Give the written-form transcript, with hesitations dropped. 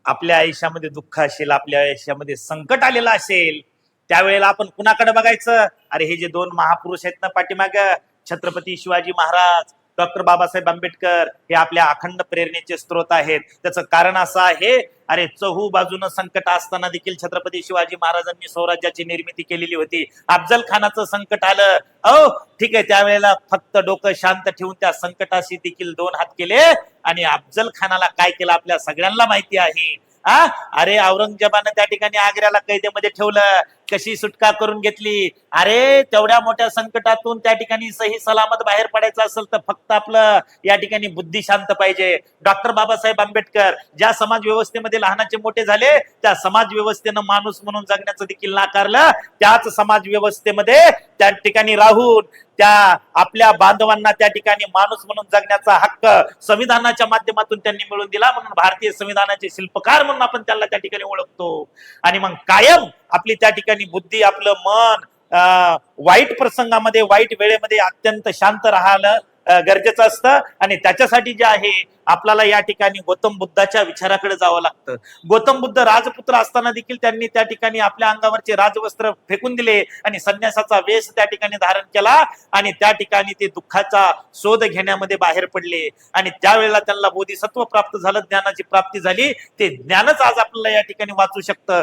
आपल्या आयुष्यामध्ये दुःख असेल, आपल्या आयुष्यामध्ये संकट आलेलं असेल, त्यावेळेला आपण कुणाकडे बघायचं? अरे हे जे दोन महापुरुष आहेत ना पाठीमाग, छत्रपती शिवाजी महाराज, डॉक्टर बाबासाहेब आंबेडकर, हे आपल्या अखंड प्रेरणेचे स्रोत आहेत. त्याचं कारण असं आहे, अरे चहू बाजूनं संकट असताना देखील छत्रपती शिवाजी महाराजांनी स्वराज्याची निर्मिती केलेली होती. अफजल खानाचं संकट आलं, अहो ठीक आहे, त्यावेळेला फक्त डोकं शांत ठेवून त्या संकटाशी देखील दोन हात केले आणि अफजल खानाला काय केलं आपल्या सगळ्यांना माहिती आहे. अरे औरंगजेबानं त्या ठिकाणी आग्र्याला कैदेमध्ये ठेवलं, कशी सुटका करून घेतली. अरे तेवढ्या मोठ्या संकटातून त्या ठिकाणी सही सलामत बाहेर पडायचं असेल तर फक्त आपलं या ठिकाणी बुद्धी शांत पाहिजे. डॉक्टर बाबासाहेब आंबेडकर ज्या समाज व्यवस्थेमध्ये लहानाचे मोठे झाले, त्या समाज व्यवस्थेनं माणूस म्हणून जगण्याचं देखील नाकारलं. त्याच समाज व्यवस्थेमध्ये त्या ठिकाणी राहून त्या आपल्या बांधवांना त्या ठिकाणी माणूस म्हणून जगण्याचा हक्क संविधानाच्या माध्यमातून त्यांनी मिळवून दिला. म्हणून भारतीय संविधानाचे शिल्पकार म्हणून आपण त्याला त्या ठिकाणी ओळखतो. आणि मग कायम आपली त्या ठिकाणी बुद्धी, आपलं मन वाईट प्रसंगामध्ये, वाईट वेळेमध्ये अत्यंत शांत राहायला गरजेचं असतं. आणि त्याच्यासाठी जे आहे आपल्याला या ठिकाणी गौतम बुद्धाच्या विचाराकडे जावं लागतं. गौतम बुद्ध राजपुत्र असताना देखील त्यांनी त्या ठिकाणी आपल्या अंगावरचे राजवस्त्र फेकून दिले आणि संन्यासाचा वेश त्या ठिकाणी धारण केला आणि त्या ठिकाणी ते दुःखाचा शोध घेण्यामध्ये बाहेर पडले. आणि त्यावेळेला त्यांना बोधिसत्व प्राप्त झालं, ज्ञानाची प्राप्ती झाली. ते ज्ञानच आज आपल्याला या ठिकाणी वाचू शकतं.